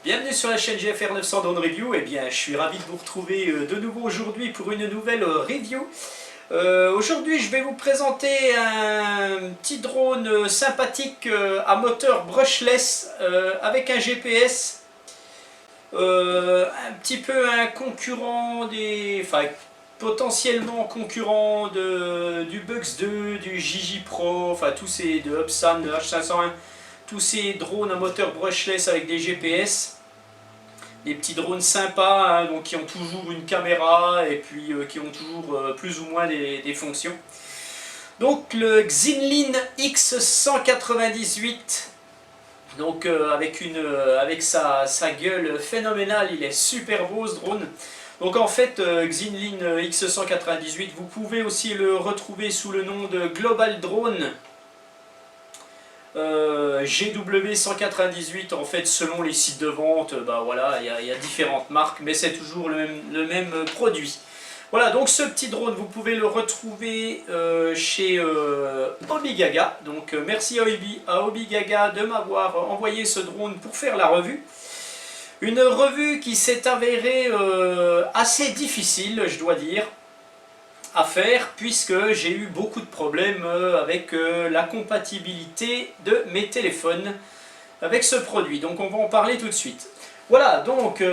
Bienvenue sur la chaîne GFR 900 Drone Review. Eh bien, je suis ravi de vous retrouver de nouveau aujourd'hui pour une nouvelle review. Aujourd'hui, je vais vous présenter un petit drone sympathique à moteur brushless avec un GPS. Un petit peu un concurrent enfin, potentiellement concurrent du Bugs 2, du Jiji Pro, enfin tous ces, de Hubsan, de H501. Tous ces drones à moteur brushless avec des GPS, des petits drones sympas, hein, donc qui ont toujours une caméra et puis qui ont toujours plus ou moins des fonctions. Donc le Xinlin X198, donc avec sa gueule phénoménale, il est super beau ce drone. Donc en fait, Xinlin X198, vous pouvez aussi le retrouver sous le nom de Global Drone. GW198, en fait, selon les sites de vente, bah voilà, il y a différentes marques, mais c'est toujours le même produit. Voilà, donc ce petit drone, vous pouvez le retrouver chez Obigaga. Donc merci à Obigaga de m'avoir envoyé ce drone pour faire la revue. Une revue qui s'est avérée assez difficile, je dois dire, à faire, puisque j'ai eu beaucoup de problèmes avec la compatibilité de mes téléphones avec ce produit. Donc on va en parler tout de suite. Voilà, donc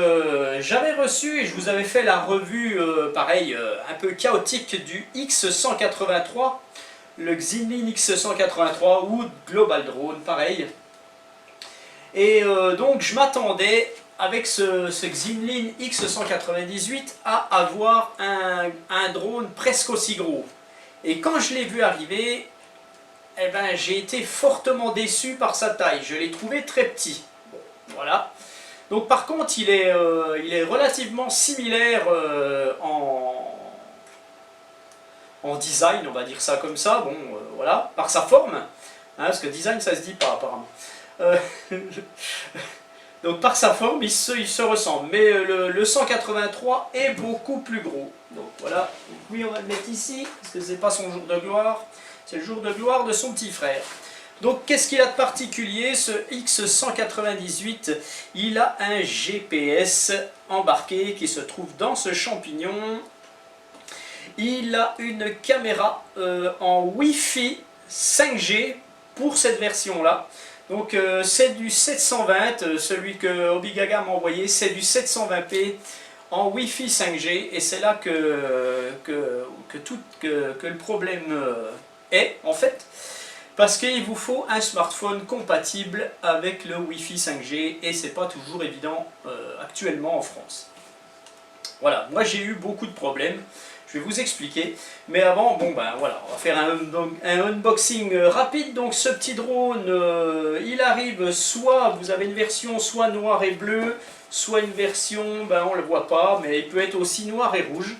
j'avais reçu et je vous avais fait la revue pareil, un peu chaotique du X183, le Xinlin X183 ou Global Drone, pareil. Et donc je m'attendais avec ce Xinlin X198 à avoir un drone presque aussi gros. Et quand je l'ai vu arriver, eh ben, j'ai été fortement déçu par sa taille. Je l'ai trouvé très petit. Bon, voilà. Donc par contre, il est relativement similaire en design, on va dire ça comme ça. Bon, voilà, par sa forme. Hein, parce que design, ça se dit pas apparemment. Donc par sa forme, il se ressemble, mais le 183 est beaucoup plus gros. Donc voilà, oui, on va le mettre ici, parce que c'est pas son jour de gloire, c'est le jour de gloire de son petit frère. Donc qu'est-ce qu'il a de particulier, ce X198? Il a un GPS embarqué qui se trouve dans ce champignon. Il a une caméra en Wi-Fi 5G pour cette version-là. Donc c'est du 720, celui que Obigaga m'a envoyé, c'est du 720p en Wi-Fi 5G, et c'est là que le problème est, en fait, parce qu'il vous faut un smartphone compatible avec le Wi-Fi 5G, et c'est pas toujours évident actuellement en France. Voilà, moi j'ai eu beaucoup de problèmes. Je vais vous expliquer, mais avant, bon ben voilà, on va faire un unboxing rapide. Donc ce petit drone, il arrive soit, vous avez une version soit noir et bleu, soit une version, ben on le voit pas, mais il peut être aussi noir et rouge.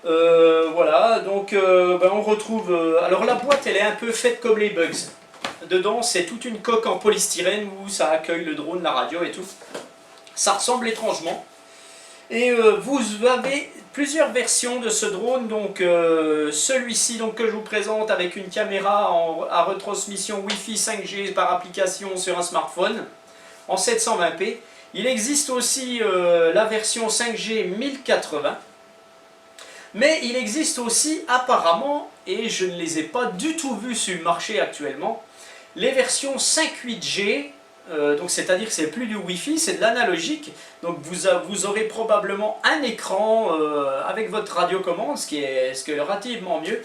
Voilà, donc ben on retrouve, alors la boîte elle est un peu faite comme les Bugs. Dedans c'est toute une coque en polystyrène où ça accueille le drone, la radio et tout. Ça ressemble étrangement. Et vous avez plusieurs versions de ce drone, donc celui-ci que je vous présente avec une caméra à retransmission Wi-Fi 5G par application sur un smartphone en 720p. Il existe aussi la version 5G 1080, mais il existe aussi apparemment, et je ne les ai pas du tout vues sur le marché actuellement, les versions 5.8G. Donc c'est-à-dire que c'est plus du Wi-Fi, c'est de l'analogique. Donc vous aurez probablement un écran avec votre radiocommande, ce qui est relativement mieux.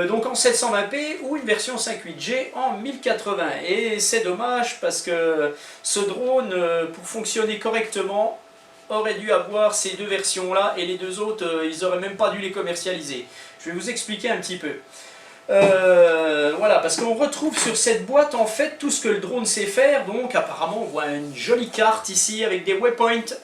Donc en 720p ou une version 5.8G en 1080. Et c'est dommage parce que ce drone, pour fonctionner correctement, aurait dû avoir ces deux versions-là, et les deux autres, ils n'auraient même pas dû les commercialiser. Je vais vous expliquer un petit peu. Voilà, parce qu'on retrouve sur cette boîte en fait tout ce que le drone sait faire. Donc apparemment on voit une jolie carte ici avec des waypoints.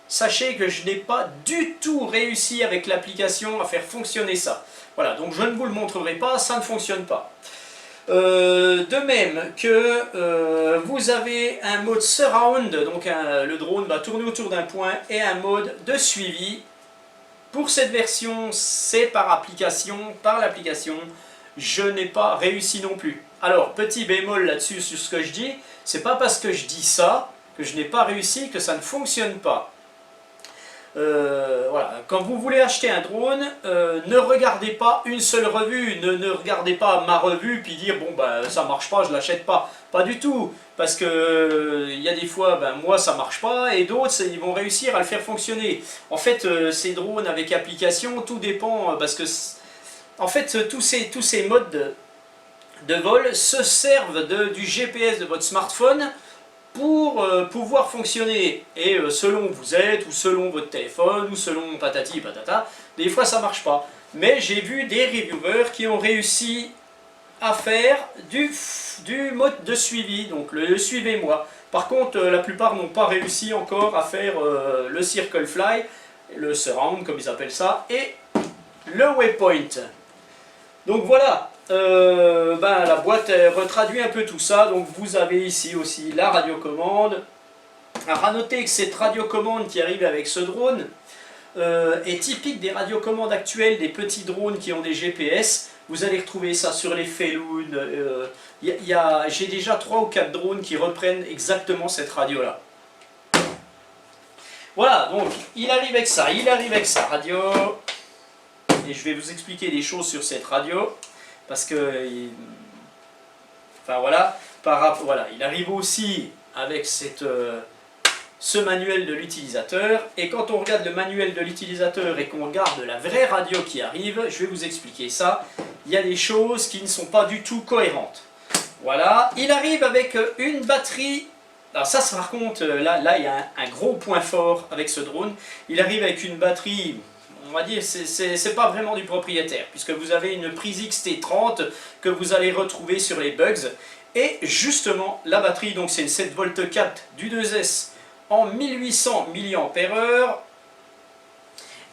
Sachez que je n'ai pas du tout réussi avec l'application à faire fonctionner ça. Voilà, donc je ne vous le montrerai pas, ça ne fonctionne pas. De même que vous avez un mode surround, donc le drone va tourner autour d'un point, et un mode de suivi. Pour cette version, c'est par l'application. Je n'ai pas réussi non plus. Alors, petit bémol là-dessus sur ce que je dis, c'est pas parce que je dis ça que je n'ai pas réussi, que ça ne fonctionne pas. Voilà. Quand vous voulez acheter un drone, ne regardez pas une seule revue, ne regardez pas ma revue puis dire bon ben ça marche pas, je l'achète pas. Pas du tout, parce que il y a des fois ben moi ça marche pas et d'autres ils vont réussir à le faire fonctionner. En fait ces drones avec application, tout dépend parce que en fait tous ces modes de vol se servent du GPS de votre smartphone pour pouvoir fonctionner. Et selon où vous êtes, ou selon votre téléphone, ou selon patati patata, des fois ça marche pas. Mais j'ai vu des reviewers qui ont réussi à faire du mode de suivi, donc le suivez-moi. Par contre, la plupart n'ont pas réussi encore à faire le circle fly, le surround comme ils appellent ça, et le waypoint. Donc voilà, la boîte retraduit un peu tout ça. Donc vous avez ici aussi la radiocommande. Alors à noter que cette radiocommande qui arrive avec ce drone est typique des radiocommandes actuelles des petits drones qui ont des GPS. Vous allez retrouver ça sur les Felloon. J'ai déjà 3 ou 4 drones qui reprennent exactement cette radio là. Voilà, donc il arrive avec ça, radio. Et je vais vous expliquer des choses sur cette radio. Parce que, enfin voilà, voilà, il arrive aussi avec ce manuel de l'utilisateur. Et quand on regarde le manuel de l'utilisateur et qu'on regarde la vraie radio qui arrive, je vais vous expliquer ça. Il y a des choses qui ne sont pas du tout cohérentes. Voilà, il arrive avec une batterie. Alors ça, par contre, là il y a un gros point fort avec ce drone. Il arrive avec une batterie. On va dire, c'est pas vraiment du propriétaire, puisque vous avez une prise XT30 que vous allez retrouver sur les bugs. Et justement, la batterie, donc c'est une 7V4 du 2S en 1800 mAh.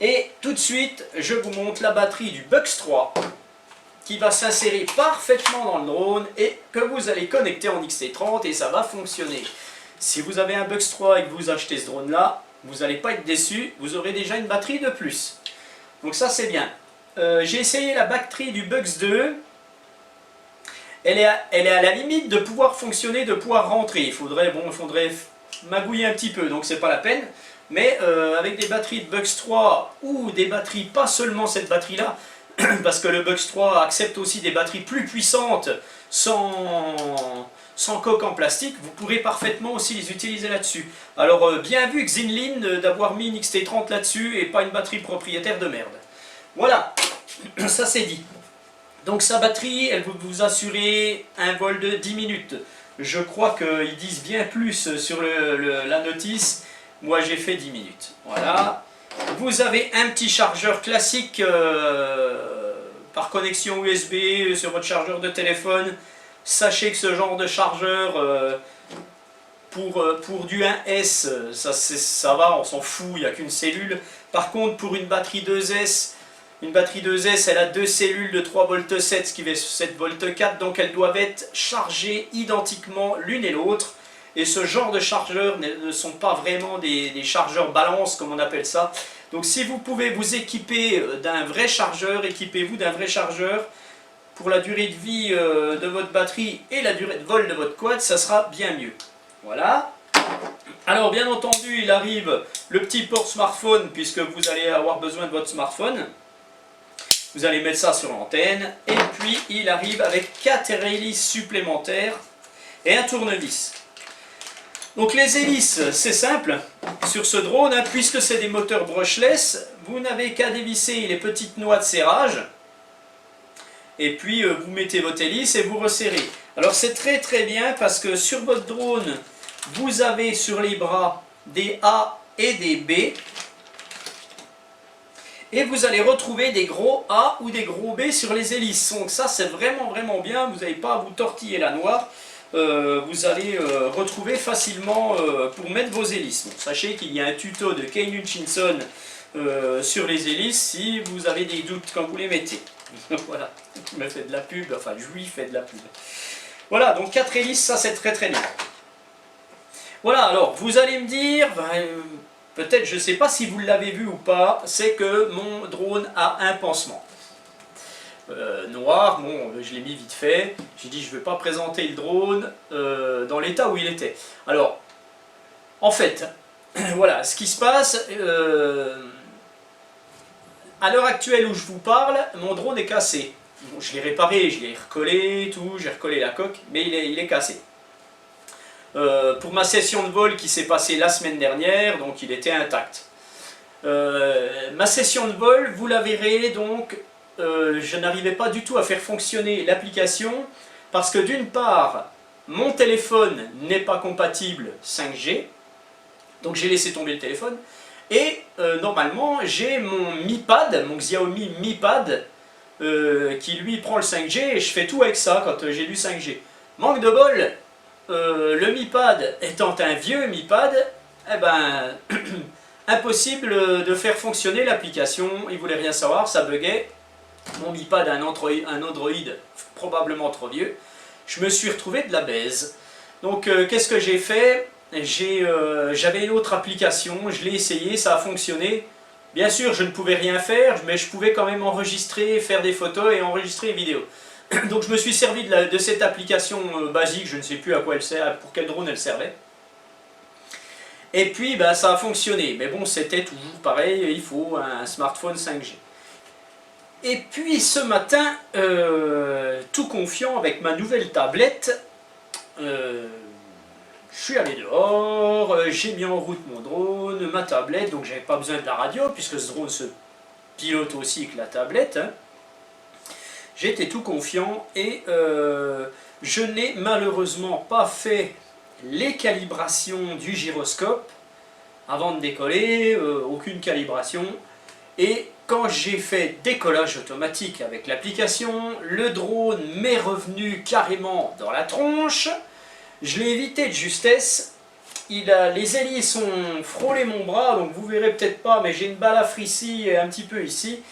Et tout de suite, je vous montre la batterie du Bugs 3 qui va s'insérer parfaitement dans le drone et que vous allez connecter en XT30 et ça va fonctionner. Si vous avez un Bugs 3 et que vous achetez ce drone là, vous n'allez pas être déçu, vous aurez déjà une batterie de plus. Donc ça c'est bien. J'ai essayé la batterie du Bugs 2. Elle est à la limite de pouvoir fonctionner, de pouvoir rentrer. Il faudrait magouiller un petit peu, donc c'est pas la peine. Mais avec des batteries de Bugs 3 ou des batteries, pas seulement cette batterie là, parce que le Bugs 3 accepte aussi des batteries plus puissantes sans coque en plastique, vous pourrez parfaitement aussi les utiliser là-dessus. Alors bien vu Xinlin d'avoir mis une XT30 là-dessus et pas une batterie propriétaire de merde. Voilà, ça c'est dit. Donc sa batterie, elle va vous assurer un vol de 10 minutes. Je crois qu'ils disent bien plus sur la notice. Moi j'ai fait 10 minutes. Voilà. Vous avez un petit chargeur classique par connexion USB sur votre chargeur de téléphone. Sachez que ce genre de chargeur, pour du 1S, ça va, on s'en fout, il n'y a qu'une cellule. Par contre, pour une batterie 2S, elle a 2 cellules de 3V7, ce qui fait 7V4, donc elles doivent être chargées identiquement l'une et l'autre. Et ce genre de chargeurs ne sont pas vraiment des chargeurs balance, comme on appelle ça. Donc si vous pouvez vous équiper d'un vrai chargeur, équipez-vous d'un vrai chargeur. Pour la durée de vie de votre batterie et la durée de vol de votre quad, ça sera bien mieux. Voilà. Alors bien entendu, il arrive le petit port smartphone, puisque vous allez avoir besoin de votre smartphone. Vous allez mettre ça sur l'antenne. Et puis il arrive avec 4 hélices supplémentaires et un tournevis. Donc les hélices, c'est simple. Sur ce drone, hein, puisque c'est des moteurs brushless, vous n'avez qu'à dévisser les petites noix de serrage. Et puis vous mettez votre hélice et vous resserrez. Alors c'est très très bien parce que sur votre drone, vous avez sur les bras des A et des B. Et vous allez retrouver des gros A ou des gros B sur les hélices. Donc ça c'est vraiment vraiment bien, vous n'avez pas à vous tortiller la noix. Vous allez retrouver facilement pour mettre vos hélices. Donc, sachez qu'il y a un tuto de Kane Hutchinson sur les hélices si vous avez des doutes quand vous les mettez. Voilà, il me fait de la pub, enfin je lui fais de la pub. Voilà, donc 4 hélices, ça c'est très très bien. Voilà, alors vous allez me dire, peut-être, je ne sais pas si vous l'avez vu ou pas, c'est que mon drone a un pansement. Noir, bon, je l'ai mis vite fait. J'ai dit je ne vais pas présenter le drone dans l'état où il était. Alors, En fait, voilà, ce qui se passe, à l'heure actuelle où je vous parle, mon drone est cassé. Bon, je l'ai réparé, je l'ai recollé, tout, j'ai recollé la coque, mais il est cassé. Pour ma session de vol qui s'est passée la semaine dernière, donc il était intact. Ma session de vol, vous la verrez, donc je n'arrivais pas du tout à faire fonctionner l'application parce que d'une part, mon téléphone n'est pas compatible 5G, donc j'ai laissé tomber le téléphone, et normalement j'ai mon Mi Pad, mon Xiaomi Mi Pad, qui lui prend le 5G et je fais tout avec ça quand j'ai du 5G. Manque de bol, le Mi Pad étant un vieux Mi Pad, eh ben, impossible de faire fonctionner l'application, il voulait rien savoir, ça buguait. Mon Mi Pad a un Android probablement trop vieux. Je me suis retrouvé de la baise. Donc qu'est-ce que j'ai fait? J'avais une autre application, je l'ai essayé, ça a fonctionné. Bien sûr, je ne pouvais rien faire, mais je pouvais quand même enregistrer, faire des photos et enregistrer une vidéo. Donc je me suis servi de cette application basique, je ne sais plus à quoi elle sert, pour quel drone elle servait. Et puis bah, ça a fonctionné, mais bon c'était toujours pareil, il faut un smartphone 5G. Et puis ce matin, tout confiant avec ma nouvelle tablette, je suis allé dehors, j'ai mis en route mon drone, ma tablette, donc j'avais pas besoin de la radio puisque ce drone se pilote aussi avec la tablette. Hein. J'étais tout confiant et je n'ai malheureusement pas fait les calibrations du gyroscope avant de décoller, aucune calibration. Et quand j'ai fait décollage automatique avec l'application, le drone m'est revenu carrément dans la tronche. Je l'ai évité de justesse. Les hélices ont frôlé mon bras, donc vous verrez peut-être pas, mais j'ai une balafre ici et un petit peu ici.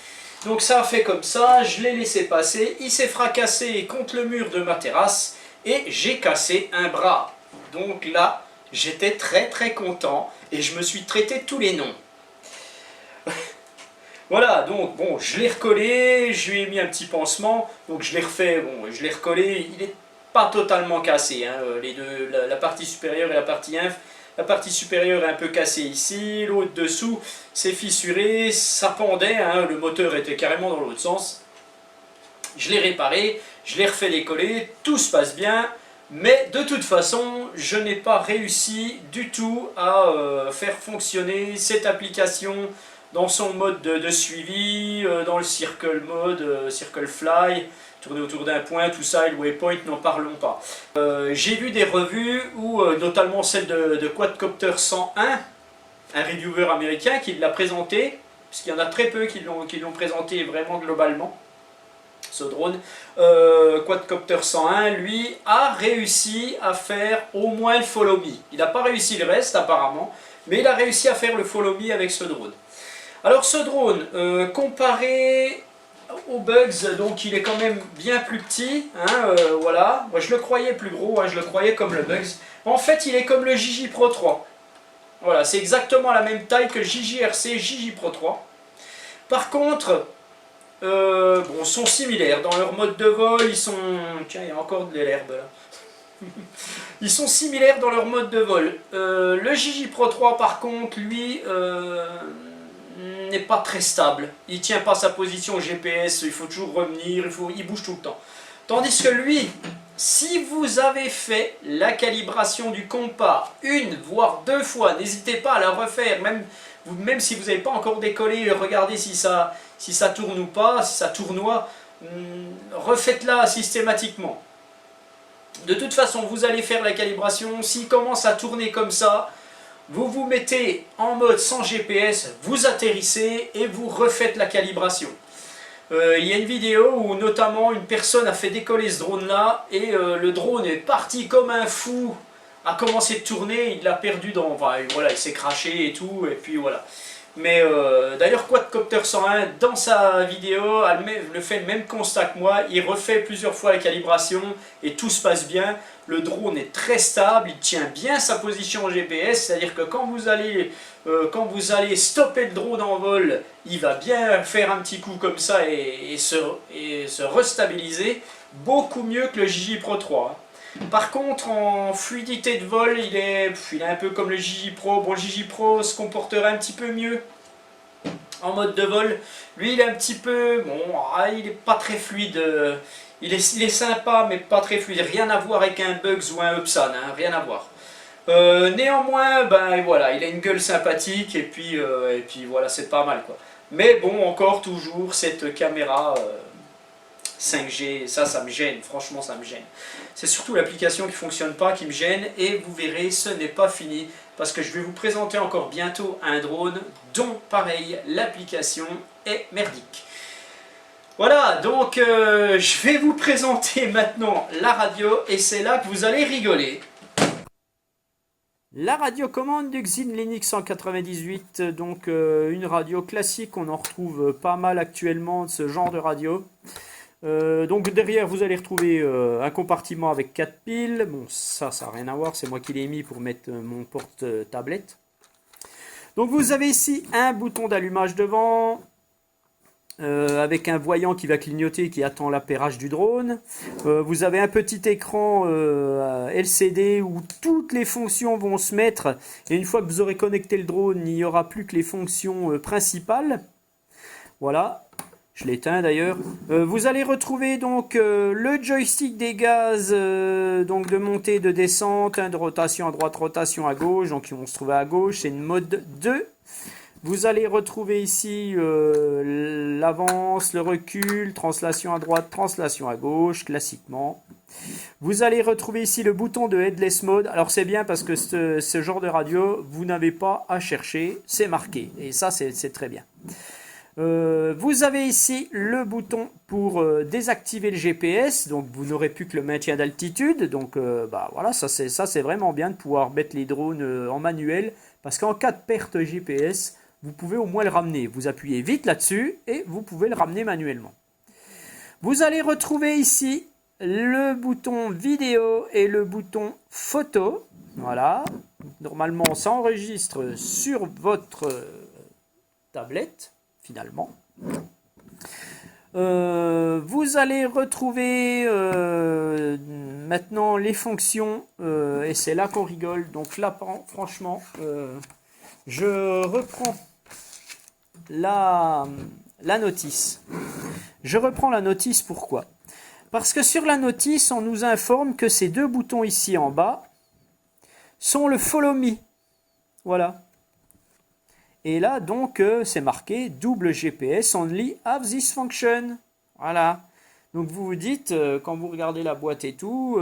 Donc ça a fait comme ça, je l'ai laissé passer, il s'est fracassé contre le mur de ma terrasse et j'ai cassé un bras. Donc là, j'étais très très content et je me suis traité tous les noms. Voilà, donc bon, je l'ai recollé, je lui ai mis un petit pansement, donc je l'ai refait, bon, je l'ai recollé, il n'est pas totalement cassé, hein, les deux, la partie supérieure et la partie inférieure. La partie supérieure est un peu cassée ici, l'autre dessous c'est fissuré, ça pendait, hein, le moteur était carrément dans l'autre sens. Je l'ai réparé, je l'ai refait décoller, tout se passe bien, mais de toute façon, je n'ai pas réussi du tout à faire fonctionner cette application dans son mode de suivi, dans le circle mode, circle fly, tourner autour d'un point, tout ça, et le waypoint, n'en parlons pas. J'ai vu des revues, où, notamment celle de Quadcopter 101, un reviewer américain qui l'a présenté, puisqu'il y en a très peu qui l'ont présenté vraiment globalement, ce drone. Quadcopter 101, lui, a réussi à faire au moins le follow me. Il n'a pas réussi le reste apparemment, mais il a réussi à faire le follow me avec ce drone. Alors ce drone, comparé aux Bugs, donc il est quand même bien plus petit, hein, voilà. Moi je le croyais plus gros, hein, je le croyais comme le Bugs. En fait il est comme le JJ Pro 3. Voilà, c'est exactement la même taille que le JJRC JJ Pro 3. Par contre, bon, sont similaires dans leur mode de vol, ils sont... Tiens, il y a encore de l'herbe là. Ils sont similaires dans leur mode de vol. Le JJ Pro 3 par contre, lui... n'est pas très stable, il tient pas sa position GPS, il faut toujours revenir, il bouge tout le temps. Tandis que lui, si vous avez fait la calibration du compas une voire deux fois, n'hésitez pas à la refaire, même si vous n'avez pas encore décollé, regardez si ça tourne ou pas, si ça tournoie, refaites-la systématiquement. De toute façon, vous allez faire la calibration, s'il commence à tourner comme ça, vous vous mettez en mode sans GPS, vous atterrissez et vous refaites la calibration. Il y a une vidéo où notamment une personne a fait décoller ce drone là et le drone est parti comme un fou, a commencé de tourner, il l'a perdu dans... Enfin, voilà, il s'est craché et tout, et puis voilà. Mais d'ailleurs Quadcopter 101 dans sa vidéo fait le même constat que moi, il refait plusieurs fois la calibration et tout se passe bien. Le drone est très stable, il tient bien sa position GPS, c'est-à-dire que quand vous allez stopper le drone en vol, il va bien faire un petit coup comme ça et se restabiliser beaucoup mieux que le JJ Pro 3. Par contre, en fluidité de vol, il est un peu comme le JJ Pro. Bon, le JJ Pro se comporterait un petit peu mieux en mode de vol. Lui, il est un petit peu... Bon, il est pas très fluide. Il est sympa, mais pas très fluide. Rien à voir avec un Bugs ou un Upsan, hein, rien à voir. Néanmoins, ben voilà, il a une gueule sympathique et puis voilà, c'est pas mal quoi. Mais bon, encore toujours cette caméra 5G, ça me gêne, franchement ça me gêne. C'est surtout l'application qui fonctionne pas qui me gêne et vous verrez, ce n'est pas fini parce que je vais vous présenter encore bientôt un drone dont pareil, l'application est merdique. Voilà, donc je vais vous présenter maintenant la radio et c'est là que vous allez rigoler. La radiocommande du Xin Linux 198, donc une radio classique, on en retrouve pas mal actuellement de ce genre de radio. Donc derrière vous allez retrouver un compartiment avec 4 piles, bon ça n'a rien à voir, c'est moi qui l'ai mis pour mettre mon porte-tablette. Donc vous avez ici un bouton d'allumage devant, avec un voyant qui va clignoter qui attend l'appairage du drone. Vous avez un petit écran LCD où toutes les fonctions vont se mettre et une fois que vous aurez connecté le drone, il n'y aura plus que les fonctions principales. Voilà, je l'éteins d'ailleurs. Vous allez retrouver donc le joystick des gaz donc de montée, de descente, de rotation à droite, rotation à gauche, donc ils vont se trouver à gauche, c'est une mode 2. Vous allez retrouver ici l'avance, le recul, translation à droite, translation à gauche, classiquement. Vous allez retrouver ici le bouton de Headless Mode. Alors c'est bien parce que ce genre de radio, vous n'avez pas à chercher, c'est marqué. Et ça, c'est très bien. Vous avez ici le bouton pour désactiver le GPS. Donc vous n'aurez plus que le maintien d'altitude. Donc bah, voilà, ça c'est vraiment bien de pouvoir mettre les drones en manuel. Parce qu'en cas de perte GPS, vous pouvez au moins le ramener. Vous appuyez vite là-dessus et vous pouvez le ramener manuellement. Vous allez retrouver ici le bouton vidéo et le bouton photo. Voilà. Normalement, ça enregistre sur votre tablette, finalement. Vous allez retrouver maintenant les fonctions et c'est là qu'on rigole. Donc là, franchement, je reprends la notice. Je reprends la notice, pourquoi? Parce que sur la notice, on nous informe que ces deux boutons ici en bas sont le Follow Me. Voilà. Et là, donc, c'est marqué double GPS only have this function. Voilà. Donc, vous vous dites, quand vous regardez la boîte et tout,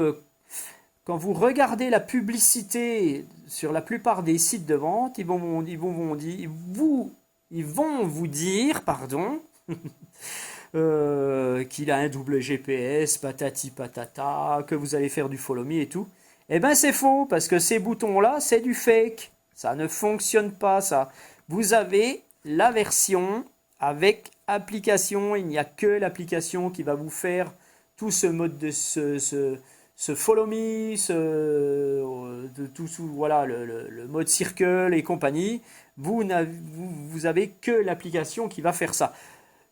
quand vous regardez la publicité sur la plupart des sites de vente, ils vont vous dire, pardon, qu'il a un double GPS, patati patata, que vous allez faire du follow me et tout. Eh bien, c'est faux, parce que ces boutons-là, c'est du fake. Ça ne fonctionne pas, ça. Vous avez la version avec application. Il n'y a que l'application qui va vous faire tout ce mode de ce follow me, voilà, le mode circle et compagnie. Vous avez que l'application qui va faire ça.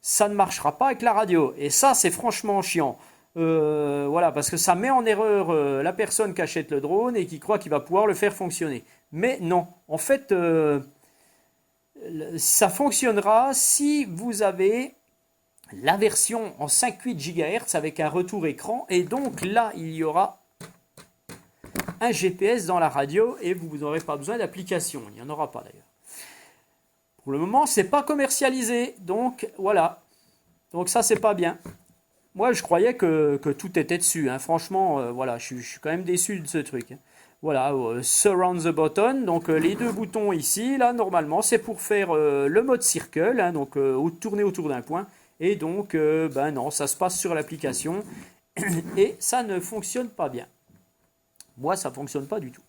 Ça ne marchera pas avec la radio. Et ça, c'est franchement chiant. Voilà, parce que ça met en erreur la personne qui achète le drone et qui croit qu'il va pouvoir le faire fonctionner. Mais non, en fait, ça fonctionnera si vous avez la version en 5,8 GHz avec un retour écran. Et donc là, il y aura un GPS dans la radio et vous n'aurez pas besoin d'application. Il n'y en aura pas d'ailleurs. Pour le moment, c'est pas commercialisé. Donc voilà. Donc ça, c'est pas bien. Moi, je croyais que tout était dessus. Hein. Franchement, voilà, je suis quand même déçu de ce truc. Hein. Voilà, Surround the Button. Donc les deux boutons ici, là, normalement, c'est pour faire le mode circle. Hein, donc tourner autour d'un point. Et donc, ben non, ça se passe sur l'application. Et ça ne fonctionne pas bien. Moi, ça ne fonctionne pas du tout.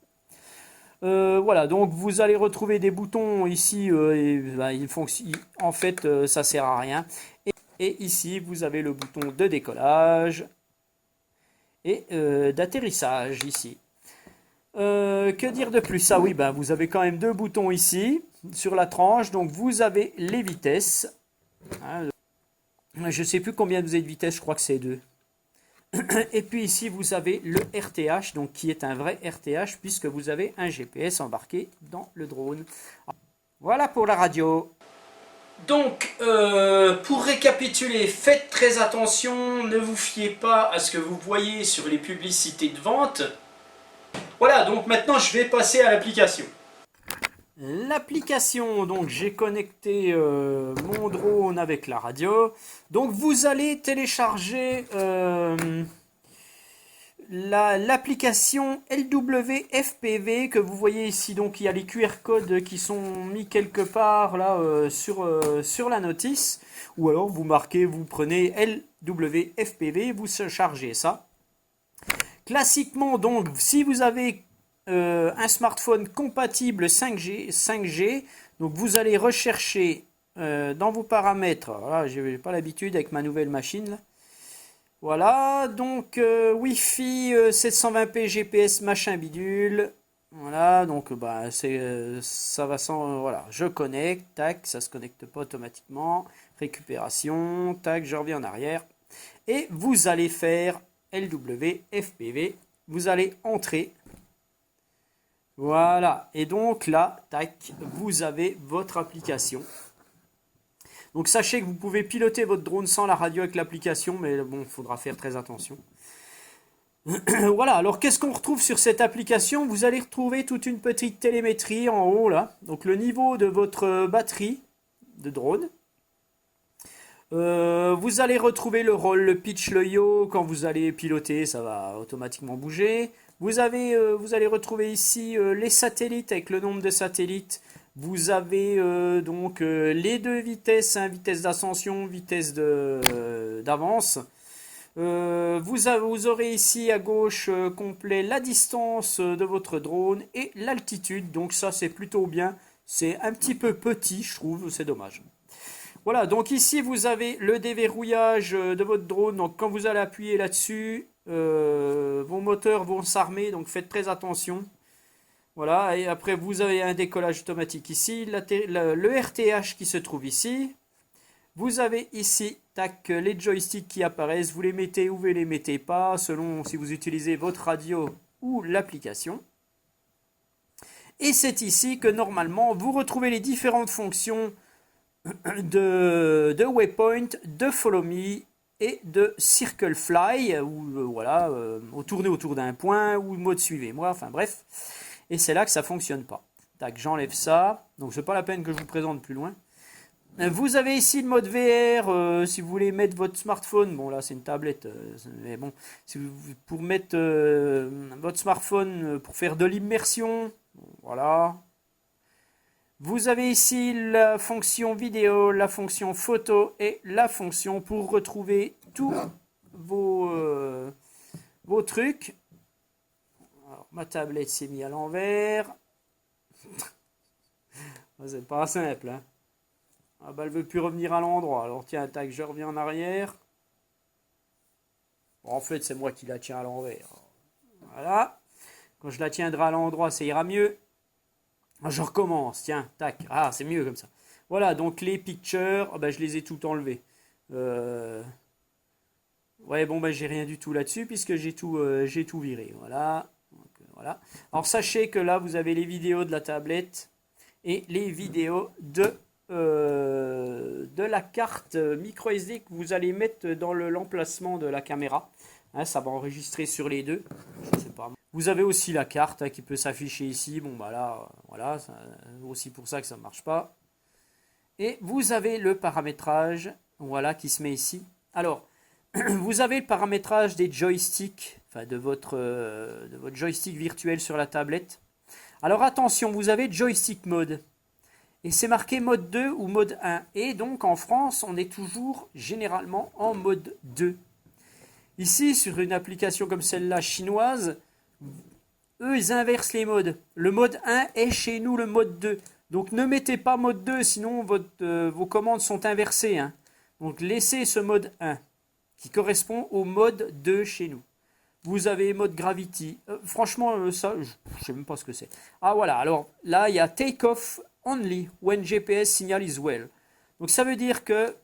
Voilà, donc vous allez retrouver des boutons ici. En fait, ça ne sert à rien. Et ici, vous avez le bouton de décollage et d'atterrissage ici. Que dire de plus? Ah oui, ben, vous avez quand même deux boutons ici sur la tranche. Donc vous avez les vitesses. Hein, je ne sais plus combien vous avez de vitesse, je crois que c'est 2. Et puis ici, vous avez le RTH, donc qui est un vrai RTH, puisque vous avez un GPS embarqué dans le drone. Voilà pour la radio. Donc, pour récapituler, faites très attention, ne vous fiez pas à ce que vous voyez sur les publicités de vente. Voilà, donc maintenant je vais passer à l'application. L'application, donc j'ai connecté mon drone avec la radio. Donc vous allez télécharger l'application LWFPV que vous voyez ici. Donc il y a les QR codes qui sont mis quelque part là sur la notice. Ou alors vous marquez, vous prenez LWFPV, vous chargez ça. Classiquement, donc si vous avez un smartphone compatible 5G, donc vous allez rechercher dans vos paramètres. Voilà, je n'ai pas l'habitude avec ma nouvelle machine là. Voilà, donc Wi-Fi 720p GPS machin bidule. Voilà, donc bah ça va sans voilà, je connecte, tac, ça se connecte pas automatiquement. Récupération, tac, je reviens en arrière et vous allez faire LWFPV. Vous allez entrer. Voilà, et donc là, tac, vous avez votre application. Donc sachez que vous pouvez piloter votre drone sans la radio avec l'application, mais bon, il faudra faire très attention. Voilà, alors qu'est-ce qu'on retrouve sur cette application? Vous allez retrouver toute une petite télémétrie en haut là, donc le niveau de votre batterie de drone. Vous allez retrouver le roll, le pitch, le yaw. Quand vous allez piloter, ça va automatiquement bouger. Vous allez retrouver ici les satellites avec le nombre de satellites. Vous avez donc les deux vitesses, hein, vitesse d'ascension, vitesse d'avance. Vous aurez ici à gauche complet la distance de votre drone et l'altitude. Donc ça c'est plutôt bien. C'est un petit peu petit, je trouve, c'est dommage. Voilà, donc ici vous avez le déverrouillage de votre drone. Donc quand vous allez appuyer là-dessus, vos moteurs vont s'armer, donc faites très attention. Voilà, et après vous avez un décollage automatique ici, le RTH qui se trouve ici. Vous avez ici, tac, les joysticks qui apparaissent, vous les mettez ou vous les mettez pas, selon si vous utilisez votre radio ou l'application. Et c'est ici que normalement vous retrouvez les différentes fonctions de waypoint, de follow me et de circle fly, ou voilà, tourner autour d'un point, ou mode suivez-moi, enfin bref. Et c'est là que ça fonctionne pas. Tac, j'enlève ça. Donc c'est pas la peine que je vous présente plus loin. Vous avez ici le mode VR, si vous voulez mettre votre smartphone, bon là c'est une tablette, mais bon, si vous, pour mettre votre smartphone pour faire de l'immersion, voilà. Vous avez ici la fonction vidéo, la fonction photo et la fonction pour retrouver tous vos trucs. Alors, ma tablette s'est mise à l'envers. C'est pas simple, hein. Ah bah elle veut plus revenir à l'endroit. Alors tiens, tac, je reviens en arrière. Bon, en fait, c'est moi qui la tiens à l'envers. Voilà. Quand je la tiendrai à l'endroit, ça ira mieux. Je recommence, tiens, tac. Ah, c'est mieux comme ça. Voilà, donc les pictures, oh bah, je les ai tout enlevés. Ouais, bon, bah, j'ai rien du tout là-dessus puisque j'ai tout viré. Voilà. Donc, voilà. Alors, sachez que là, vous avez les vidéos de la tablette et les vidéos de la carte micro SD que vous allez mettre dans l'emplacement de la caméra. Hein, ça va enregistrer sur les deux. Je sais pas. Vous avez aussi la carte, hein, qui peut s'afficher ici. Bon bah là, voilà, c'est aussi pour ça que ça ne marche pas. Et vous avez le paramétrage, voilà, qui se met ici. Alors, vous avez le paramétrage des joysticks, enfin de votre joystick virtuel sur la tablette. Alors attention, vous avez joystick mode. Et c'est marqué mode 2 ou mode 1. Et donc en France, on est toujours généralement en mode 2. Ici, sur une application comme celle-là chinoise, eux, ils inversent les modes. Le mode 1 est chez nous le mode 2. Donc ne mettez pas mode 2, sinon vos commandes sont inversées. Hein. Donc laissez ce mode 1, qui correspond au mode 2 chez nous. Vous avez mode gravity. Franchement, ça, je ne sais même pas ce que c'est. Ah voilà, alors là, il y a take off only when GPS signal is well. Donc ça veut dire que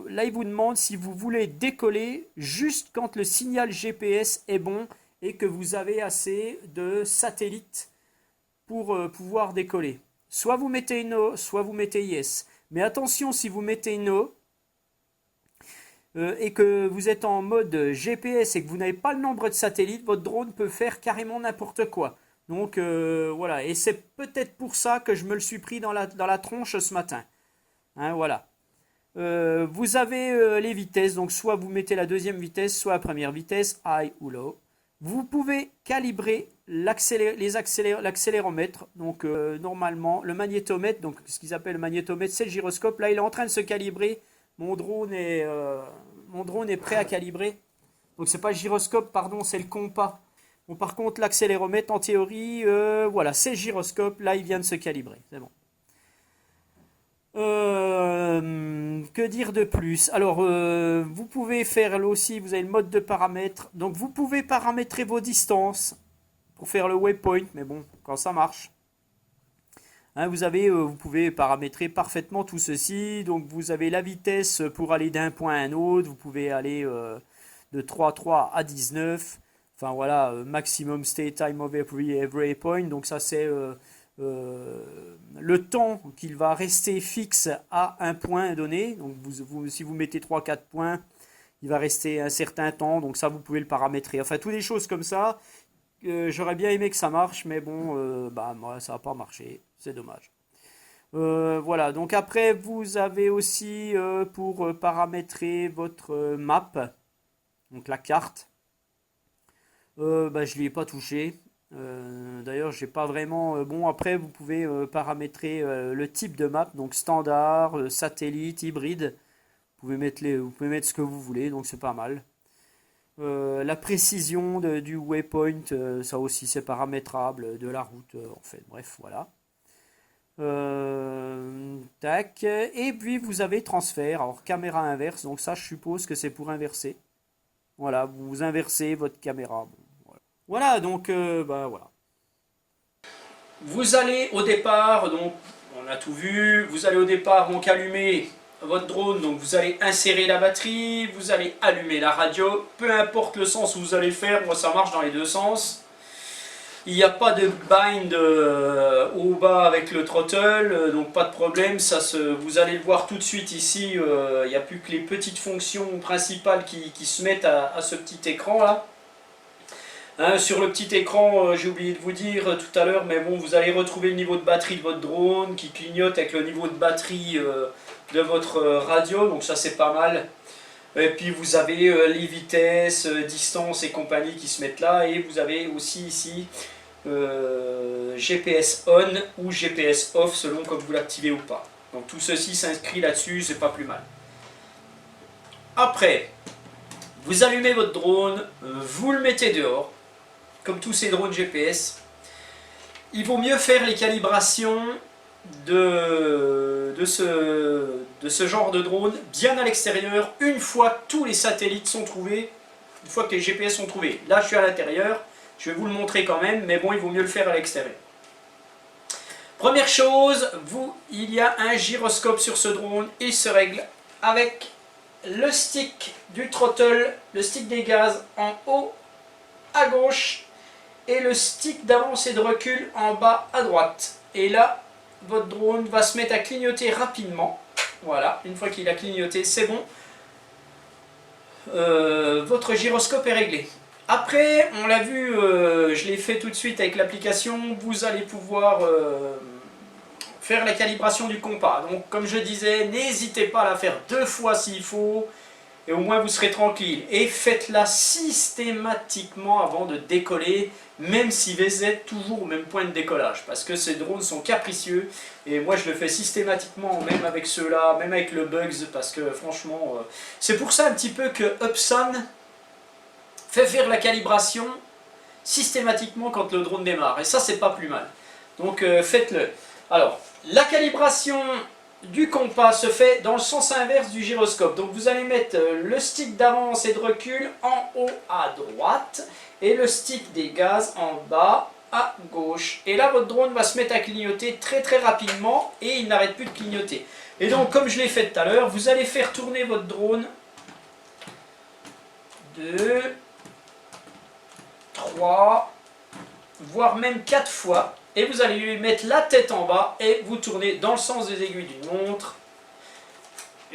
là, il vous demande si vous voulez décoller juste quand le signal GPS est bon et que vous avez assez de satellites pour pouvoir décoller. Soit vous mettez No, soit vous mettez Yes. Mais attention, si vous mettez No et que vous êtes en mode GPS et que vous n'avez pas le nombre de satellites, votre drone peut faire carrément n'importe quoi. Donc voilà, et c'est peut-être pour ça que je me le suis pris dans la tronche ce matin. Hein, voilà. Vous avez les vitesses, donc soit vous mettez la deuxième vitesse, soit la première vitesse, high ou low. Vous pouvez calibrer l'accéléromètre, donc normalement le magnétomètre, donc ce qu'ils appellent le magnétomètre, c'est le gyroscope. Là, il est en train de se calibrer. Mon drone est prêt à calibrer. Donc c'est pas le gyroscope, pardon, c'est le compas. Bon, par contre, l'accéléromètre, en théorie, voilà, c'est le gyroscope. Là, il vient de se calibrer, c'est bon. Que dire de plus? Alors, vous pouvez faire là aussi, vous avez le mode de paramètres. Donc, vous pouvez paramétrer vos distances pour faire le waypoint, mais bon, quand ça marche. Hein, vous pouvez paramétrer parfaitement tout ceci. Donc, vous avez la vitesse pour aller d'un point à un autre. Vous pouvez aller de 3,3 à 19. Enfin, voilà, maximum stay time of every point. Donc, ça, c'est le temps qu'il va rester fixe à un point donné. Donc si vous mettez 3-4 points, il va rester un certain temps. Donc ça, vous pouvez le paramétrer. Enfin, toutes des choses comme ça. J'aurais bien aimé que ça marche, mais bon, moi, ça n'a pas marché. C'est dommage. Voilà, donc après, vous avez aussi pour paramétrer votre map, donc la carte. Je ne l'ai pas touché. D'ailleurs, j'ai pas vraiment. Bon, après, vous pouvez paramétrer le type de map, donc standard, satellite, hybride. Vous pouvez mettre ce que vous voulez, donc c'est pas mal. La précision du waypoint, ça aussi c'est paramétrable, de la route, en fait. Bref, voilà. Tac. Et puis vous avez transfert, alors caméra inverse, donc ça je suppose que c'est pour inverser. Voilà, vous inversez votre caméra. Bon. Voilà, donc, voilà. Vous allez au départ, donc, on a tout vu, vous allez au départ, donc, allumer votre drone, donc vous allez insérer la batterie, vous allez allumer la radio, peu importe le sens où vous allez faire, moi ça marche dans les deux sens. Il n'y a pas de bind au bas avec le throttle, donc pas de problème, vous allez le voir tout de suite ici, il n'y a plus que les petites fonctions principales qui se mettent à ce petit écran là. Hein, sur le petit écran, j'ai oublié de vous dire tout à l'heure, mais bon, vous allez retrouver le niveau de batterie de votre drone qui clignote avec le niveau de batterie de votre radio, donc ça c'est pas mal. Et puis vous avez les vitesses, distance et compagnie qui se mettent là, et vous avez aussi ici GPS on ou GPS off selon comme vous l'activez ou pas. Donc tout ceci s'inscrit là-dessus, c'est pas plus mal. Après, vous allumez votre drone, vous le mettez dehors. Comme tous ces drones GPS, il vaut mieux faire les calibrations de ce genre de drone bien à l'extérieur, une fois que tous les satellites sont trouvés, une fois que les GPS sont trouvés. Là, je suis à l'intérieur, je vais vous le montrer quand même, mais bon, il vaut mieux le faire à l'extérieur. Première chose, il y a un gyroscope sur ce drone, il se règle avec le stick du throttle, le stick des gaz en haut à gauche, et le stick d'avance et de recul en bas à droite. Et là, votre drone va se mettre à clignoter rapidement. Voilà, une fois qu'il a clignoté, c'est bon. Votre gyroscope est réglé. Après, on l'a vu, je l'ai fait tout de suite avec l'application, vous allez pouvoir faire la calibration du compas. Donc, comme je disais, n'hésitez pas à la faire 2 fois s'il faut. Et au moins vous serez tranquille. Et faites-la systématiquement avant de décoller, même si vous êtes toujours au même point de décollage. Parce que ces drones sont capricieux. Et moi je le fais systématiquement, même avec ceux-là, même avec le Bugs. Parce que franchement, c'est pour ça un petit peu que Upson fait faire la calibration systématiquement quand le drone démarre. Et ça c'est pas plus mal. Donc faites-le. Alors, la calibration du compas se fait dans le sens inverse du gyroscope. Donc vous allez mettre le stick d'avance et de recul en haut à droite et le stick des gaz en bas à gauche. Et là, votre drone va se mettre à clignoter très très rapidement et il n'arrête plus de clignoter. Et donc, comme je l'ai fait tout à l'heure, vous allez faire tourner votre drone 2, 3, voire même 4 fois. Et vous allez lui mettre la tête en bas et vous tournez dans le sens des aiguilles d'une montre.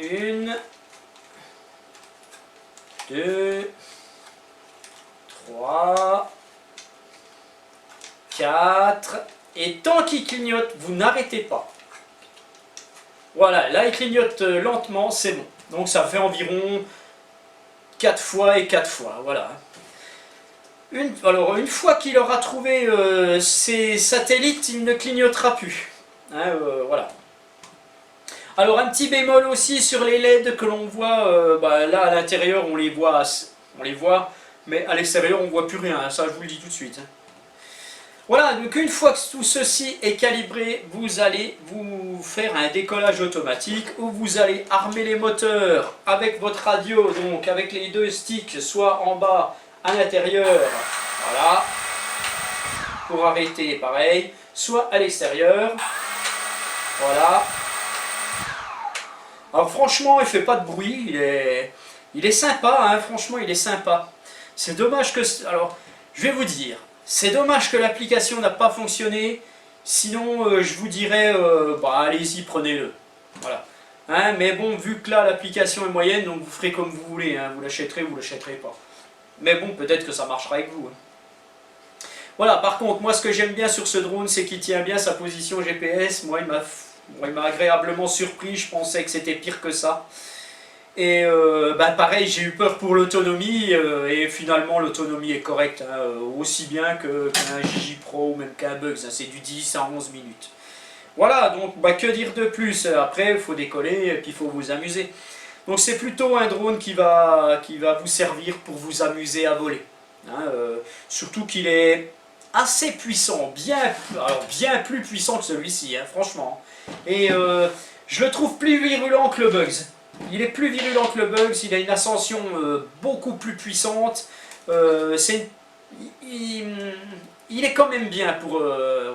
1, 2, 3, 4. Et tant qu'il clignote, vous n'arrêtez pas. Voilà, là il clignote lentement, c'est bon. Donc ça fait environ 4 fois et 4 fois, voilà. Alors une fois qu'il aura trouvé ses satellites, il ne clignotera plus. Hein, voilà. Alors un petit bémol aussi sur les LED que l'on voit, là à l'intérieur on les voit, mais à l'extérieur on ne voit plus rien, ça je vous le dis tout de suite. Voilà, donc une fois que tout ceci est calibré, vous allez vous faire un décollage automatique où vous allez armer les moteurs avec votre radio, donc avec les deux sticks, soit en bas, à l'intérieur, voilà, pour arrêter pareil, soit à l'extérieur, voilà. Alors franchement, il fait pas de bruit, il est sympa, hein, franchement il est sympa. C'est dommage que... Alors, je vais vous dire... C'est dommage que l'application n'a pas fonctionné, sinon je vous dirais, allez-y, prenez-le. Voilà. Hein, mais bon, vu que là l'application est moyenne, donc vous ferez comme vous voulez, hein, vous l'achèterez ou vous l'achèterez pas. Mais bon, peut-être que ça marchera avec vous. Hein. Voilà, par contre, moi ce que j'aime bien sur ce drone, c'est qu'il tient bien sa position GPS. Moi, il m'a agréablement surpris, je pensais que c'était pire que ça. Et pareil, j'ai eu peur pour l'autonomie et finalement l'autonomie est correcte, hein, aussi bien qu'un Gigi Pro ou même qu'un Bugs, hein, c'est du 10 à 11 minutes. Voilà, donc que dire de plus? Après, il faut décoller et puis il faut vous amuser. Donc c'est plutôt un drone qui va vous servir pour vous amuser à voler. Hein, surtout qu'il est assez puissant, bien plus puissant que celui-ci, hein, franchement. Et je le trouve plus virulent que le Bugs. Il est plus virulent que le Bugs, il a une ascension beaucoup plus puissante. Il est quand même bien pour...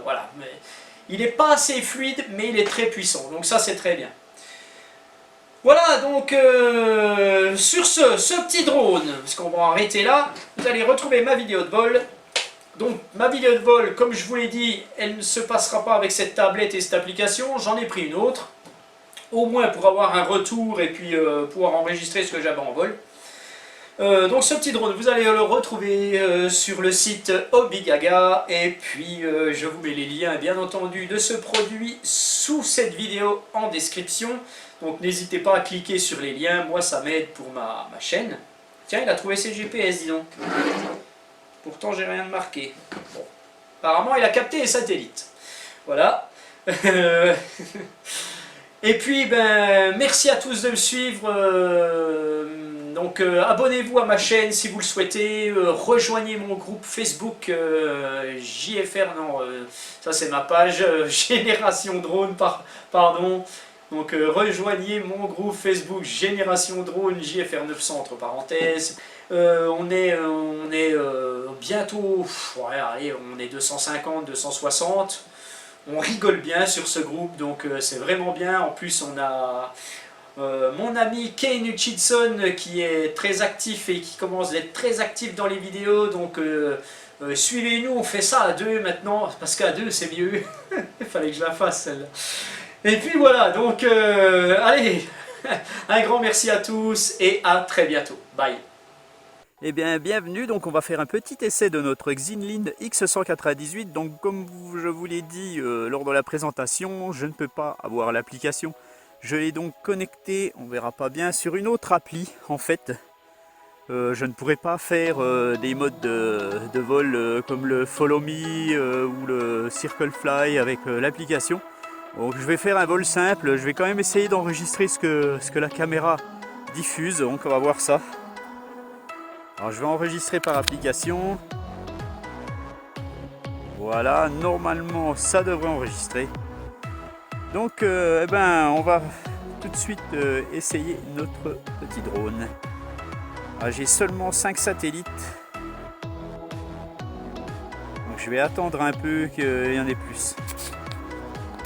voilà. Mais il n'est pas assez fluide, mais il est très puissant. Donc ça, c'est très bien. Voilà, donc sur ce petit drone, parce qu'on va arrêter là, vous allez retrouver ma vidéo de vol. Donc ma vidéo de vol, comme je vous l'ai dit, elle ne se passera pas avec cette tablette et cette application. J'en ai pris une autre. Au moins pour avoir un retour et puis pouvoir enregistrer ce que j'avais en vol. Donc ce petit drone, vous allez le retrouver sur le site Hobbygaga. Et puis je vous mets les liens bien entendu de ce produit sous cette vidéo en description. Donc n'hésitez pas à cliquer sur les liens, moi ça m'aide pour ma chaîne. Tiens, il a trouvé ses GPS, dis donc. Pourtant j'ai rien de marqué. Bon. Apparemment il a capté les satellites. Voilà. Et puis, merci à tous de me suivre. Abonnez-vous à ma chaîne si vous le souhaitez. Rejoignez mon groupe Facebook JFR, ça c'est ma page, Génération Drone, pardon. Donc, rejoignez mon groupe Facebook Génération Drone, JFR 900 entre parenthèses. On est bientôt, allez, on est 250, 260. On rigole bien sur ce groupe, donc c'est vraiment bien. En plus, on a mon ami Kane Hutchinson qui est très actif et qui commence d'être très actif dans les vidéos. Donc suivez-nous, on fait ça à deux maintenant, parce qu'à deux c'est mieux. Il fallait que je la fasse celle-là. Et puis voilà, donc allez, un grand merci à tous et à très bientôt. Bye. Eh bien, bienvenue, donc on va faire un petit essai de notre Xinling X198. Donc comme je vous l'ai dit lors de la présentation, je ne peux pas avoir l'application. Je l'ai donc connecté, on verra pas bien, sur une autre appli en fait. Je ne pourrais pas faire des modes de vol comme le Follow Me ou le Circle Fly avec l'application. Donc je vais faire un vol simple, je vais quand même essayer d'enregistrer ce que la caméra diffuse, donc on va voir ça. Alors je vais enregistrer par application. Voilà, normalement ça devrait enregistrer. Donc on va tout de suite essayer notre petit drone. J'ai seulement 5 satellites. Donc, je vais attendre un peu qu'il y en ait plus.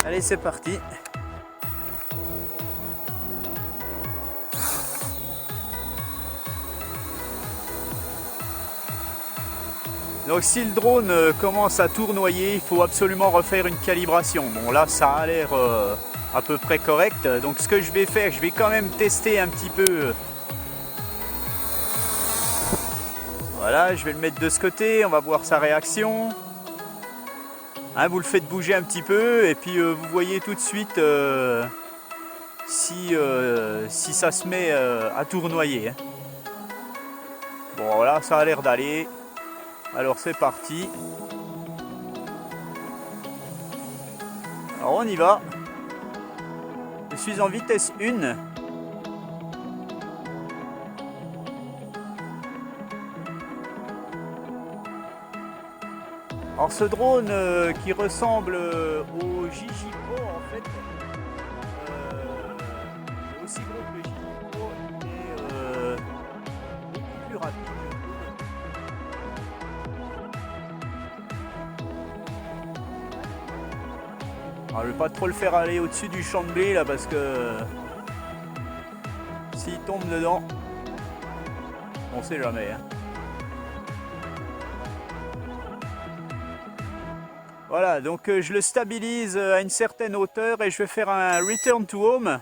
Allez, c'est parti. Donc si le drone commence à tournoyer, il faut absolument refaire une calibration. Bon là ça a l'air à peu près correct. Donc ce que je vais faire, je vais quand même tester un petit peu. Voilà, je vais le mettre de ce côté, on va voir sa réaction. Hein, vous le faites bouger un petit peu et puis vous voyez tout de suite si ça se met à tournoyer. Hein. Bon voilà, ça a l'air d'aller. Alors c'est parti. Alors on y va. Je suis en vitesse 1. Alors ce drone qui ressemble au Gigi Pro en fait, est aussi gros que le Gigi Pro et beaucoup plus rapide. Alors, je vais pas trop le faire aller au-dessus du champ de blé là parce que s'il tombe dedans, on sait jamais. Hein. Voilà, donc je le stabilise à une certaine hauteur et je vais faire un return to home.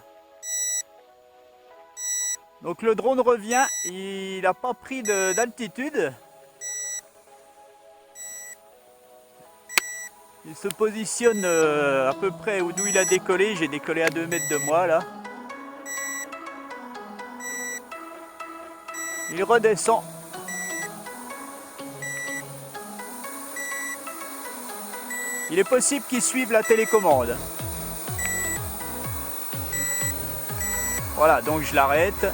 Donc le drone revient, il n'a pas pris d'altitude. Il se positionne à peu près d'où il a décollé. J'ai décollé à 2 mètres de moi là. Il redescend. Il est possible qu'il suive la télécommande. Voilà, donc je l'arrête.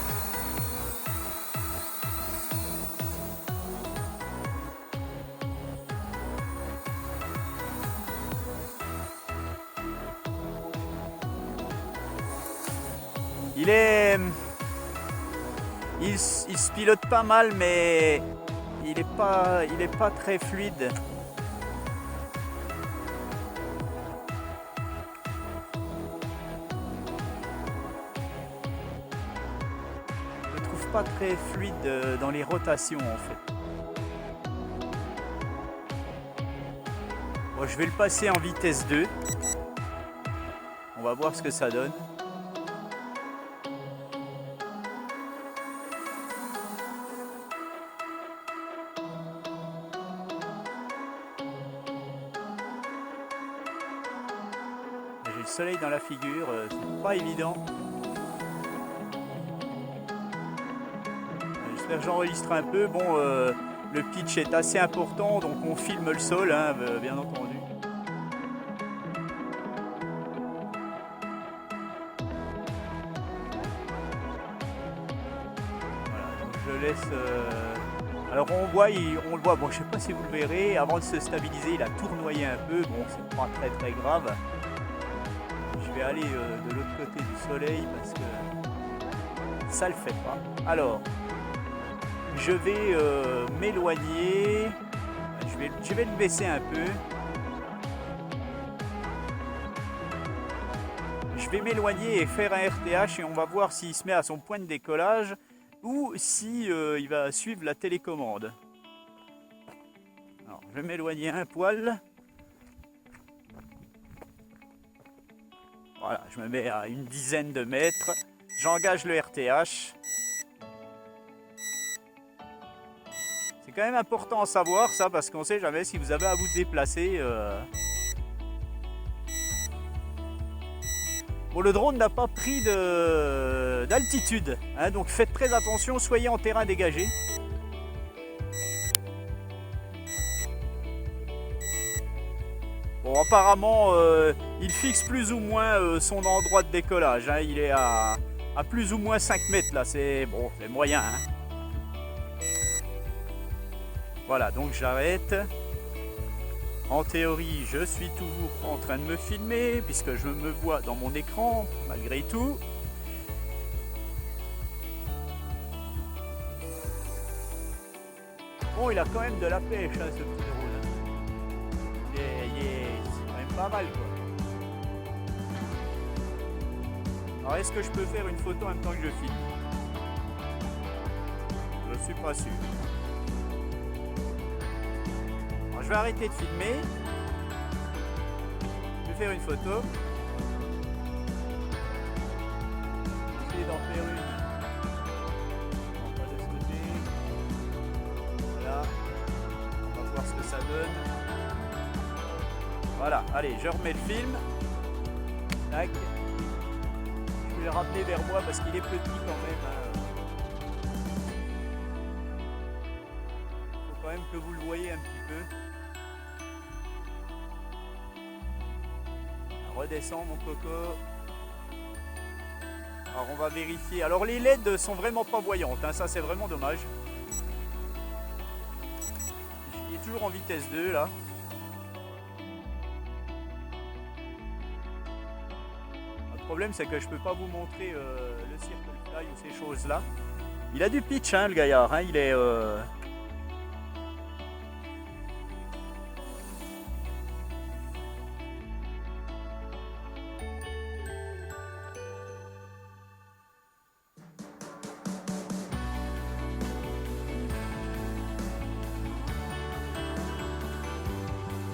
Il se pilote pas mal, mais il est pas très fluide. Je le trouve pas très fluide dans les rotations en fait. Bon, je vais le passer en vitesse 2. On va voir ce que ça donne. J'ai le soleil dans la figure, c'est pas évident. J'espère que j'enregistre un peu. Bon, le pitch est assez important, donc on filme le sol, hein, bien entendu. Voilà, donc je laisse. Alors on le voit. Bon, je sais pas si vous le verrez. Avant de se stabiliser, il a tournoyé un peu. Bon, c'est pas très très grave. Je vais aller de l'autre côté du soleil parce que ça le fait pas. Alors, je vais m'éloigner. Je vais le baisser un peu. Je vais m'éloigner et faire un RTH et on va voir s'il se met à son point de décollage ou si il va suivre la télécommande. Alors, je vais m'éloigner un poil. Voilà, je me mets à une dizaine de mètres. J'engage le RTH. C'est quand même important à savoir ça parce qu'on ne sait jamais si vous avez à vous déplacer. Bon, le drone n'a pas pris d'altitude, hein, donc faites très attention, soyez en terrain dégagé. Bon, apparemment, il fixe plus ou moins son endroit de décollage. Hein, il est à plus ou moins 5 mètres là, c'est bon, c'est moyen. Hein. Voilà, donc j'arrête. En théorie, je suis toujours en train de me filmer puisque je me vois dans mon écran malgré tout. Bon, il a quand même de la pêche, hein, ce petit drone. pas mal quoi. Alors est-ce que je peux faire une photo en même temps que je filme? Je suis pas sûr. Alors, je vais arrêter de filmer. Je vais faire une photo. Essayer d'en faire une. On va de ce côté. Voilà. On va voir ce que ça donne. Voilà, allez, je remets le film. Tac. Je vais le ramener vers moi parce qu'il est petit quand même. Faut quand même que vous le voyez un petit peu. Redescends mon coco. Alors on va vérifier. Alors les LED sont vraiment pas voyantes, hein. Ça c'est vraiment dommage. Il est toujours en vitesse 2 là. Le problème c'est que je peux pas vous montrer le Circle Fly ou ces choses là. Il a du pitch hein, le gaillard, hein. Il est...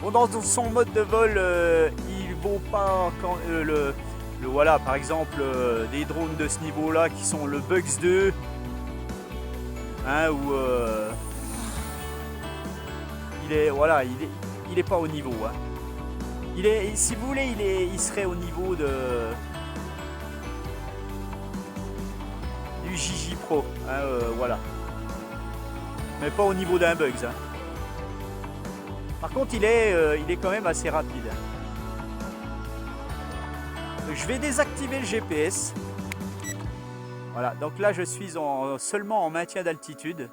Bon, dans son mode de vol, il vaut pas quand voilà, par exemple des drones de ce niveau-là qui sont le Bugs 2, hein, où il est voilà, il est pas au niveau. Hein. Il est, si vous voulez, il serait au niveau de du JJ Pro, hein, voilà, mais pas au niveau d'un Bugs. Hein. Par contre, il est quand même assez rapide. Je vais désactiver le GPS. Voilà, donc là je suis seulement en maintien d'altitude.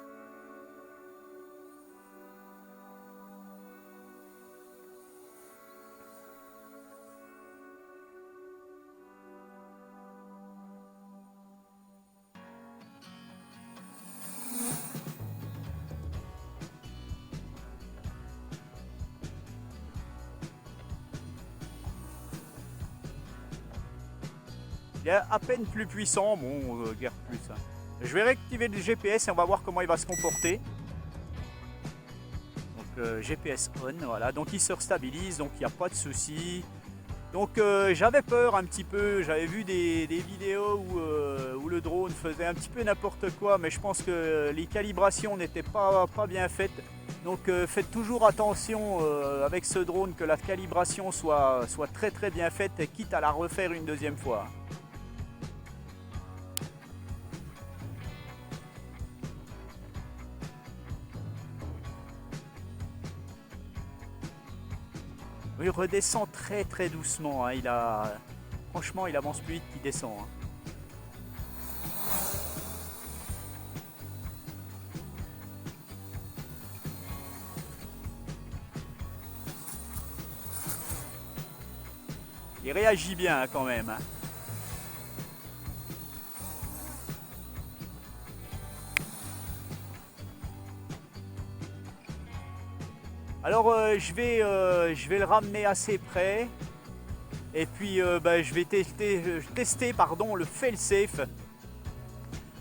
Il est à peine plus puissant, bon, guère plus. Hein. Je vais réactiver le GPS et on va voir comment il va se comporter. Donc GPS on, voilà, donc il se restabilise, donc il n'y a pas de souci. Donc j'avais peur un petit peu, j'avais vu des vidéos où le drone faisait un petit peu n'importe quoi, mais je pense que les calibrations n'étaient pas bien faites. Donc faites toujours attention avec ce drone que la calibration soit très bien faite, quitte à la refaire une deuxième fois. Il redescend très doucement, hein. Franchement il avance plus vite qu'il descend. Hein. Il réagit bien hein, quand même. Hein. Alors je vais le ramener assez près et puis je vais tester le fail-safe.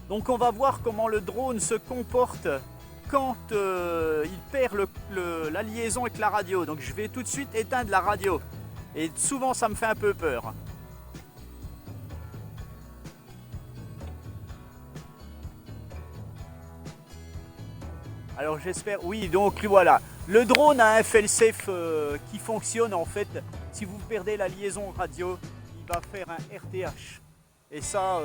Donc on va voir comment le drone se comporte quand il perd la liaison avec la radio. Donc je vais tout de suite éteindre la radio et souvent ça me fait un peu peur. Alors j'espère, oui, donc voilà, le drone a un fail-safe qui fonctionne en fait. Si vous perdez la liaison radio, il va faire un RTH. Et ça,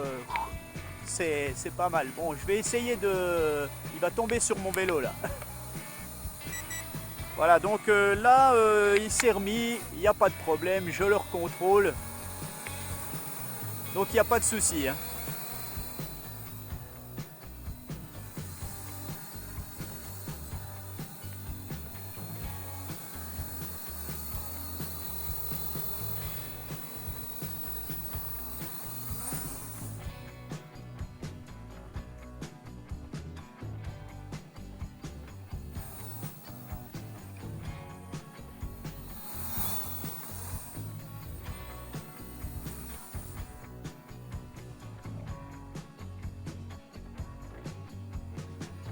c'est pas mal. Bon, je vais essayer de... Il va tomber sur mon vélo là. Voilà, donc là, il s'est remis, il n'y a pas de problème, je le recontrôle. Donc il n'y a pas de souci. Hein.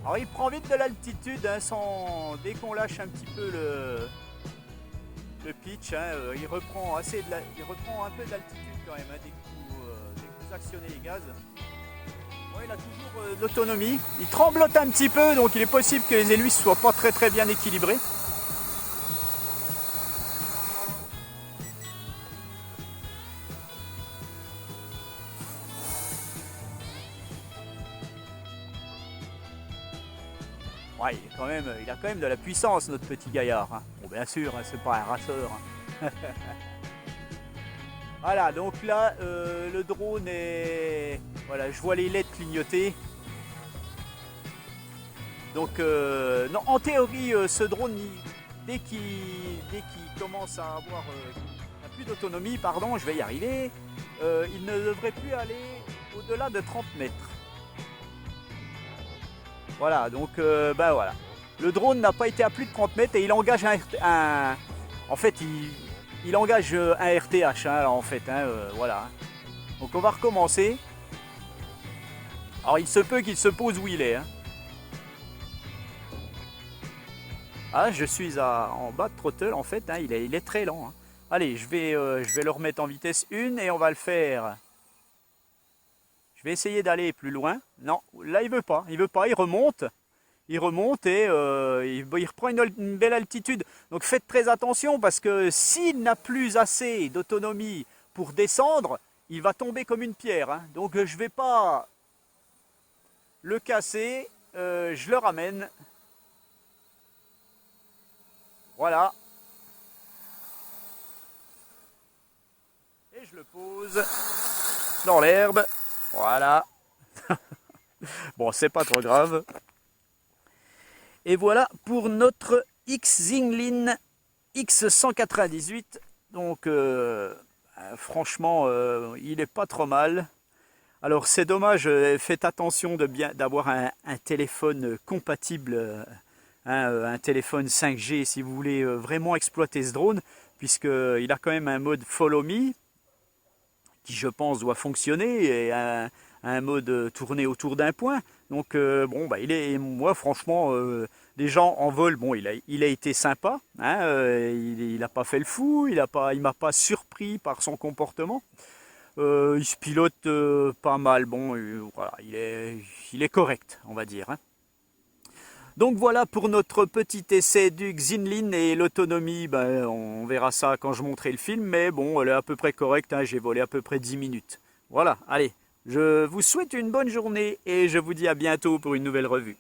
Alors il prend vite de l'altitude, hein, dès qu'on lâche un petit peu le pitch, hein, il reprend un peu d'altitude quand même, hein, dès que vous actionnez les gaz. Bon, il a toujours de l'autonomie. Il tremblote un petit peu, donc il est possible que les hélices soient pas très bien équilibrées. Ouais, il a quand même de la puissance, notre petit gaillard. Hein. Bon, bien sûr, hein, c'est pas un raceur. Hein. Voilà, donc là, le drone est... Voilà, je vois les LED clignoter. Donc, non, en théorie, ce drone, dès qu'il commence à avoir plus d'autonomie, pardon, je vais y arriver, il ne devrait plus aller au-delà de 30 mètres. Voilà, donc ben voilà. Le drone n'a pas été à plus de 30 mètres et il engage en fait, il engage un RTH, hein, en fait, hein, voilà. Donc on va recommencer. Alors il se peut qu'il se pose où il est. Hein. Ah, je suis en bas de throttle, en fait, hein, il est très lent. Hein. Allez, je vais le remettre en vitesse 1 et on va le faire. Je vais essayer d'aller plus loin. Non, là il veut pas, il remonte. Il remonte et il reprend une belle altitude. Donc faites très attention parce que s'il n'a plus assez d'autonomie pour descendre, il va tomber comme une pierre. Hein. Donc je ne vais pas le casser, je le ramène. Voilà. Et je le pose dans l'herbe. Voilà. Bon, c'est pas trop grave. Et voilà pour notre Xinglin X198. Donc franchement, il n'est pas trop mal. Alors c'est dommage, faites attention d'avoir un téléphone compatible, un téléphone 5G si vous voulez vraiment exploiter ce drone, puisqu'il a quand même un mode Follow Me, qui je pense doit fonctionner, et un mode tourné autour d'un point. Donc bon, bah, moi franchement, les gens en vol, bon, il a été sympa, hein, il n'a pas fait le fou, il m'a pas surpris par son comportement. Il se pilote pas mal, bon, voilà, il est correct, on va dire. Hein. Donc voilà pour notre petit essai du Xinglin et l'autonomie, ben, on verra ça quand je montrerai le film, mais bon, elle est à peu près correcte, hein, j'ai volé à peu près 10 minutes. Voilà, allez, je vous souhaite une bonne journée et je vous dis à bientôt pour une nouvelle revue.